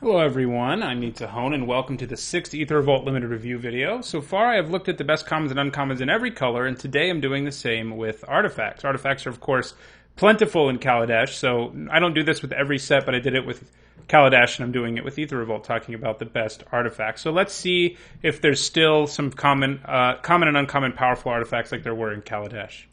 Hello everyone, I'm Hone, and welcome to the 6th Aether Revolt limited review video. So far I have looked at the best commons and uncommons in every color, and today I'm doing the same with artifacts. Artifacts are of course plentiful in Kaladesh, so I don't do this with every set, but I did it with Kaladesh and I'm doing it with Aether Revolt, talking about the best artifacts. So let's see if there's still some common and uncommon powerful artifacts like there were in Kaladesh.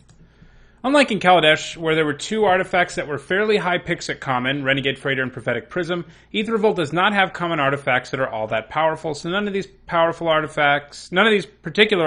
Unlike in Kaladesh, where there were two artifacts that were fairly high picks at common, Renegade Freighter and Prophetic Prism, Aether Revolt does not have common artifacts that are all that powerful, so none of these particular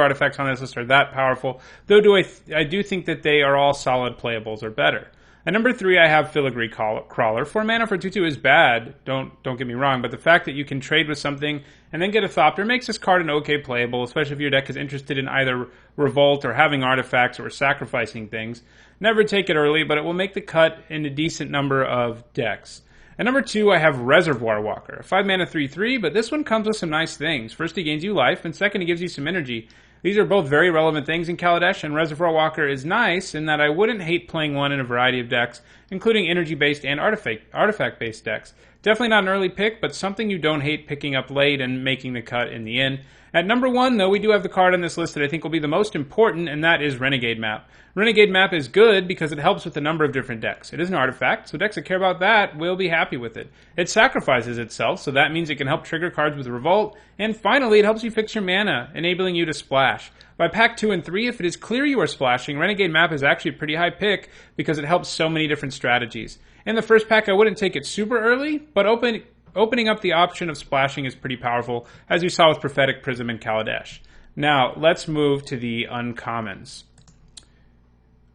artifacts on this list are that powerful, though I do think that they are all solid playables or better. At number 3, I have Filigree Crawler. 4 mana for 2/2 is bad, don't get me wrong, but the fact that you can trade with something and then get a Thopter makes this card an okay playable, especially if your deck is interested in either Revolt or having artifacts or sacrificing things. Never take it early, but it will make the cut in a decent number of decks. At number 2, I have Reservoir Walker. 5 mana 3/3, but this one comes with some nice things. First, he gains you life, and second, he gives you some energy. These are both very relevant things in Kaladesh, and Reservoir Walker is nice in that I wouldn't hate playing one in a variety of decks, including energy-based and artifact-based decks. Definitely not an early pick, but something you don't hate picking up late and making the cut in the end. At number 1, though, we do have the card on this list that I think will be the most important, and that is Renegade Map. Renegade Map is good because it helps with a number of different decks. It is an artifact, so decks that care about that will be happy with it. It sacrifices itself, so that means it can help trigger cards with Revolt. And finally, it helps you fix your mana, enabling you to splash. By pack 2 and 3, if it is clear you are splashing, Renegade Map is actually a pretty high pick because it helps so many different strategies. In the first pack, I wouldn't take it super early, but opening up the option of splashing is pretty powerful, as you saw with Prophetic Prism and Kaladesh. Now, let's move to the uncommons.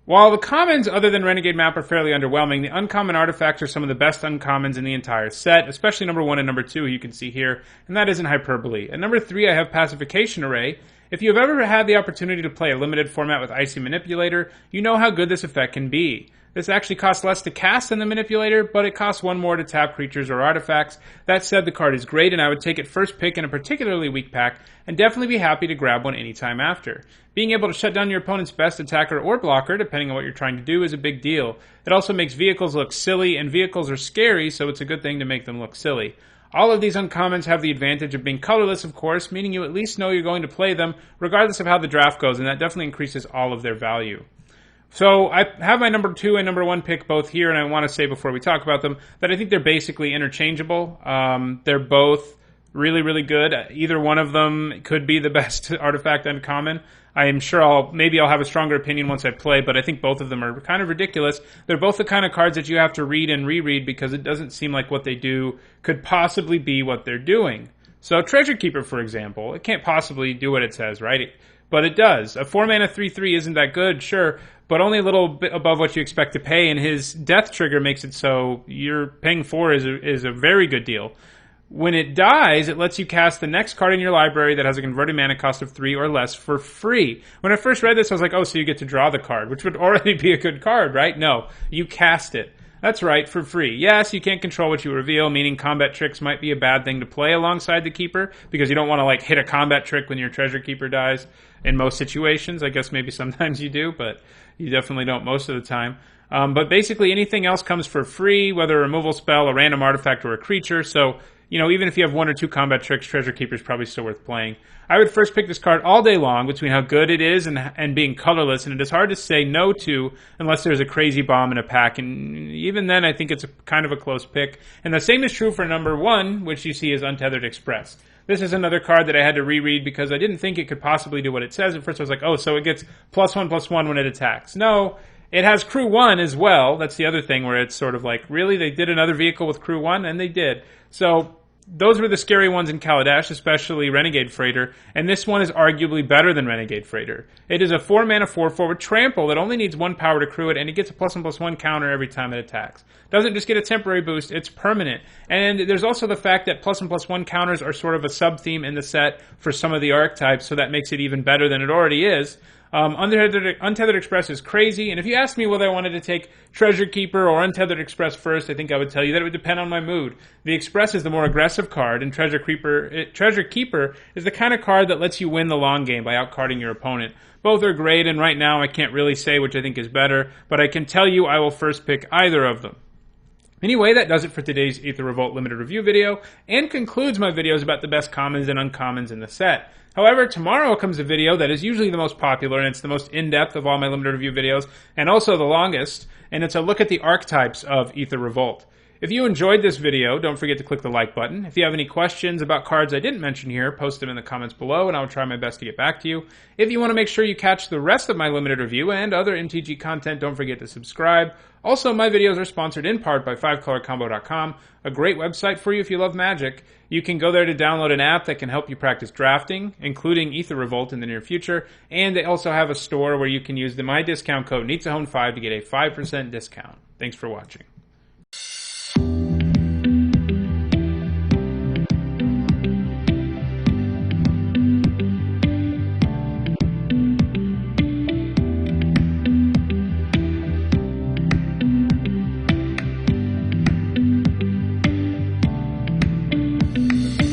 While the commons other than Renegade Map are fairly underwhelming, the uncommon artifacts are some of the best uncommons in the entire set, especially number 1 and number 2, you can see here, and that isn't hyperbole. At number 3, I have Pacification Array. If you have ever had the opportunity to play a limited format with Icy Manipulator, you know how good this effect can be. This actually costs less to cast than the Manipulator, but it costs 1 more to tap creatures or artifacts. That said, the card is great, and I would take it first pick in a particularly weak pack, and definitely be happy to grab one anytime after. Being able to shut down your opponent's best attacker or blocker, depending on what you're trying to do, is a big deal. It also makes vehicles look silly, and vehicles are scary, so it's a good thing to make them look silly. All of these uncommons have the advantage of being colorless, of course, meaning you at least know you're going to play them, regardless of how the draft goes, and that definitely increases all of their value. So I have my number 2 and number 1 pick both here, and I want to say before we talk about them that I think they're basically interchangeable. They're both really, really good. Either one of them could be the best artifact uncommon. I am sure I'll have a stronger opinion once I play, but I think both of them are kind of ridiculous. They're both the kind of cards that you have to read and reread because it doesn't seem like what they do could possibly be what they're doing. So Treasure Keeper, for example, it can't possibly do what it says, right? But it does. A 4 mana 3/3 isn't that good, sure, but only a little bit above what you expect to pay, and his death trigger makes it so you're paying 4 is a very good deal. When it dies, it lets you cast the next card in your library that has a converted mana cost of 3 or less for free. When I first read this, I was like, oh, so you get to draw the card, which would already be a good card, right? No, you cast it. That's right, for free. Yes, you can't control what you reveal, meaning combat tricks might be a bad thing to play alongside the Keeper, because you don't want to hit a combat trick when your Treasure Keeper dies in most situations. I guess maybe sometimes you do, but you definitely don't most of the time. But basically anything else comes for free, whether a removal spell, a random artifact, or a creature, so even if you have 1 or 2 combat tricks, Treasure Keeper is probably still worth playing. I would first pick this card all day long between how good it is and being colorless, and it is hard to say no to unless there's a crazy bomb in a pack, and even then I think it's kind of a close pick. And the same is true for number 1, which you see is Untethered Express. This is another card that I had to reread because I didn't think it could possibly do what it says. At first I was like, oh, so it gets +1/+1 when it attacks. No, it has Crew 1 as well. That's the other thing where it's sort of like, really? They did another vehicle with Crew 1? And they did. So those were the scary ones in Kaladesh, especially Renegade Freighter, and this one is arguably better than Renegade Freighter. It is a 4 mana 4/4 with Trample that only needs 1 power to crew it, and it gets a +1/+1 counter every time it attacks. Doesn't just get a temporary boost, it's permanent. And there's also the fact that +1/+1 counters are sort of a sub-theme in the set for some of the archetypes, so that makes it even better than it already is. Untethered Express is crazy, and if you asked me whether I wanted to take Treasure Keeper or Untethered Express first, I think I would tell you that it would depend on my mood. The Express is the more aggressive card, and Treasure Keeper is the kind of card that lets you win the long game by outcarding your opponent. Both are great, and right now I can't really say which I think is better, but I can tell you I will first pick either of them. Anyway, that does it for today's Aether Revolt limited review video, and concludes my videos about the best commons and uncommons in the set. However, tomorrow comes a video that is usually the most popular, and it's the most in-depth of all my limited review videos, and also the longest, and it's a look at the archetypes of Aether Revolt. If you enjoyed this video, don't forget to click the like button. If you have any questions about cards I didn't mention here, post them in the comments below and I'll try my best to get back to you. If you want to make sure you catch the rest of my limited review and other MTG content, don't forget to subscribe. Also, my videos are sponsored in part by 5colorcombo.com, a great website for you if you love Magic. You can go there to download an app that can help you practice drafting, including Aether Revolt in the near future, and they also have a store where you can use my discount code NITSAHONE5 to get a 5% discount. Thanks for watching.